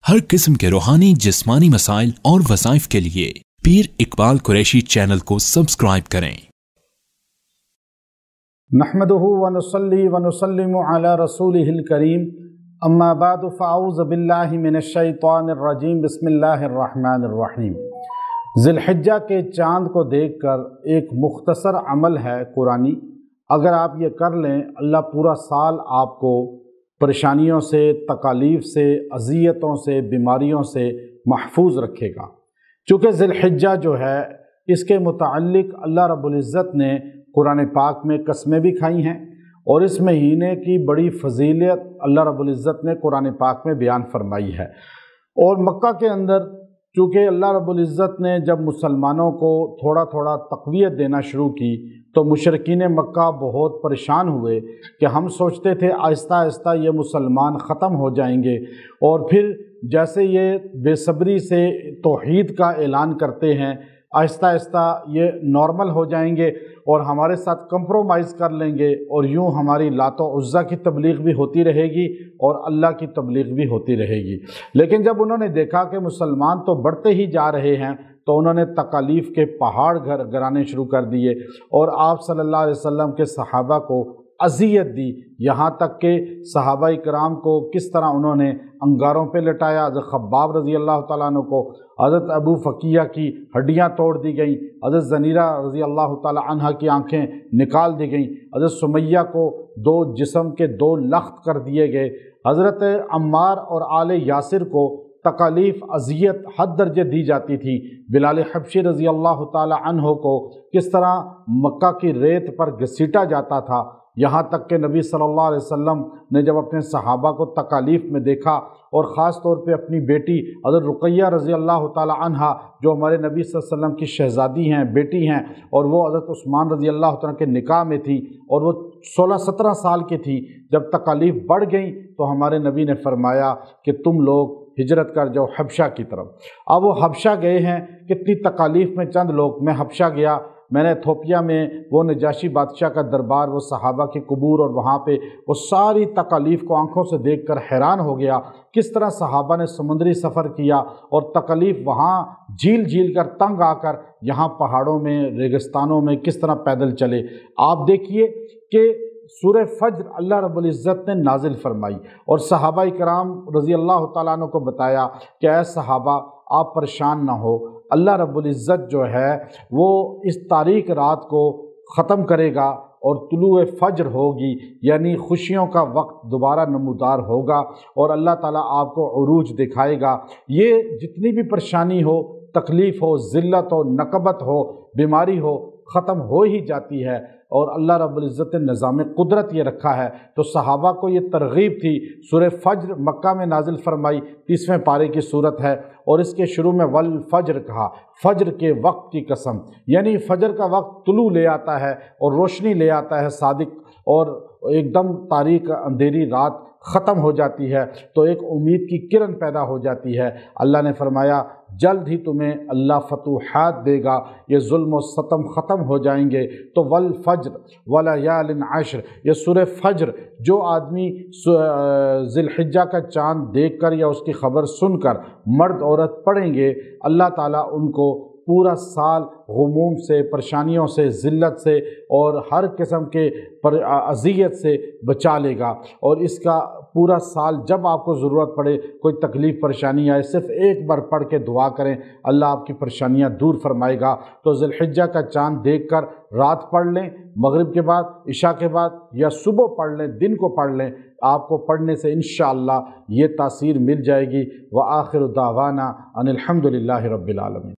ہر قسم کے روحانی جسمانی مسائل اور وظائف کے لیے پیر اقبال قریشی چینل کو سبسکرائب کریں۔ نحمدہ ونصلی ونسلم علی رسولہ الکریم، اما بعد فاعوذ باللہ من الشیطان الرجیم، بسم اللہ الرحمن الرحیم۔ ذی الحجہ کے چاند کو دیکھ کر ایک مختصر عمل ہے قرآنی، اگر آپ یہ کر لیں اللہ پورا سال آپ کو پریشانیوں سے، تکالیف سے، اذیتوں سے، بیماریوں سے محفوظ رکھے گا۔ چونکہ ذی الحجہ جو ہے اس کے متعلق اللہ رب العزت نے قرآن پاک میں قسمیں بھی کھائی ہیں، اور اس مہینے کی بڑی فضیلت اللہ رب العزت نے قرآن پاک میں بیان فرمائی ہے۔ اور مکہ کے اندر چونکہ اللہ رب العزت نے جب مسلمانوں کو تھوڑا تھوڑا تقویت دینا شروع کی تو مشرکین مکہ بہت پریشان ہوئے کہ ہم سوچتے تھے آہستہ آہستہ یہ مسلمان ختم ہو جائیں گے، اور پھر جیسے یہ بے صبری سے توحید کا اعلان کرتے ہیں آہستہ آہستہ یہ نارمل ہو جائیں گے اور ہمارے ساتھ کمپرومائز کر لیں گے، اور یوں ہماری لات و عزیٰ کی تبلیغ بھی ہوتی رہے گی اور اللہ کی تبلیغ بھی ہوتی رہے گی۔ لیکن جب انہوں نے دیکھا کہ مسلمان تو بڑھتے ہی جا رہے ہیں تو انہوں نے تکالیف کے پہاڑ گرانے شروع کر دیے، اور آپ صلی اللہ علیہ وسلم کے صحابہ کو اذیت دی، یہاں تک کہ صحابہ کرام کو کس طرح انہوں نے انگاروں پہ لٹایا۔ حضرت خباب رضی اللہ تعالیٰ عنہ کو حضرت ابو فقیہ کی ہڈیاں توڑ دی گئیں، حضرت زنیرہ رضی اللہ تعالیٰ عنہ کی آنکھیں نکال دی گئیں، حضرت سمیہ کو دو جسم کے دو لخت کر دیے گئے، حضرت عمار اور آل یاسر کو تکالیف اذیت حد درجے دی جاتی تھی، بلال حبشی رضی اللہ تعالیٰ عنہ کو کس طرح مکہ کی ریت پر گھسیٹا جاتا تھا، یہاں تک کہ نبی صلی اللہ علیہ وسلم نے جب اپنے صحابہ کو تکالیف میں دیکھا، اور خاص طور پہ اپنی بیٹی حضرت رقیہ رضی اللہ تعالی عنہا جو ہمارے نبی صلی اللہ علیہ وسلم کی شہزادی ہیں، بیٹی ہیں، اور وہ حضرت عثمان رضی اللہ تعالیٰ کے نکاح میں تھی، اور وہ 16-17 سال کی تھی، جب تکالیف بڑھ گئیں تو ہمارے نبی نے فرمایا کہ تم لوگ ہجرت کر جاؤ حبشہ کی طرف۔ اب وہ حبشہ گئے ہیں، کتنی تکالیف میں چند لوگ، میں حبشہ گیا، میں نے ایتھوپیا میں وہ نجاشی بادشاہ کا دربار، وہ صحابہ کے قبور، اور وہاں پہ وہ ساری تکالیف کو آنکھوں سے دیکھ کر حیران ہو گیا، کس طرح صحابہ نے سمندری سفر کیا اور تکالیف وہاں جھیل کر تنگ آ کر یہاں پہاڑوں میں ریگستانوں میں کس طرح پیدل چلے۔ آپ دیکھیے کہ سورہ فجر اللہ رب العزت نے نازل فرمائی اور صحابہ کرام رضی اللہ تعالیٰ عنہ کو بتایا کہ اے صحابہ آپ پریشان نہ ہو، اللہ رب العزت جو ہے وہ اس تاریک رات کو ختم کرے گا اور طلوع فجر ہوگی، یعنی خوشیوں کا وقت دوبارہ نمودار ہوگا اور اللہ تعالیٰ آپ کو عروج دکھائے گا۔ یہ جتنی بھی پریشانی ہو، تکلیف ہو، ذلت ہو، نکبت ہو، بیماری ہو، ختم ہو ہی جاتی ہے، اور اللہ رب العزت نے نظام قدرت یہ رکھا ہے۔ تو صحابہ کو یہ ترغیب تھی۔ سورہ فجر مکہ میں نازل فرمائی، 30ویں پارے کی صورت ہے، اور اس کے شروع میں والفجر کہا، فجر کے وقت کی قسم، یعنی فجر کا وقت طلوع لے آتا ہے اور روشنی لے آتا ہے صادق، اور ایک دم تاریک اندھیری رات ختم ہو جاتی ہے تو ایک امید کی کرن پیدا ہو جاتی ہے۔ اللہ نے فرمایا جلد ہی تمہیں اللہ فتوحات دے گا، یہ ظلم و ستم ختم ہو جائیں گے۔ تو والفجر ولیال عشر، یہ سورہ فجر جو آدمی ذی الحجہ کا چاند دیکھ کر یا اس کی خبر سن کر مرد عورت پڑھیں گے، اللہ تعالیٰ ان کو پورا سال غموم سے، پریشانیوں سے، ذلت سے اور ہر قسم کے اذیت سے بچا لے گا۔ اور اس کا پورا سال جب آپ کو ضرورت پڑے، کوئی تکلیف پریشانی آئے، صرف ایک بار پڑھ کے دعا کریں، اللہ آپ کی پریشانیاں دور فرمائے گا۔ تو ذی الحجہ کا چاند دیکھ کر رات پڑھ لیں، مغرب کے بعد، عشاء کے بعد، یا صبح پڑھ لیں، دن کو پڑھ لیں، آپ کو پڑھنے سے انشاءاللہ یہ تاثیر مل جائے گی۔ وآخر دعوانا ان الحمد للہ رب العالمین۔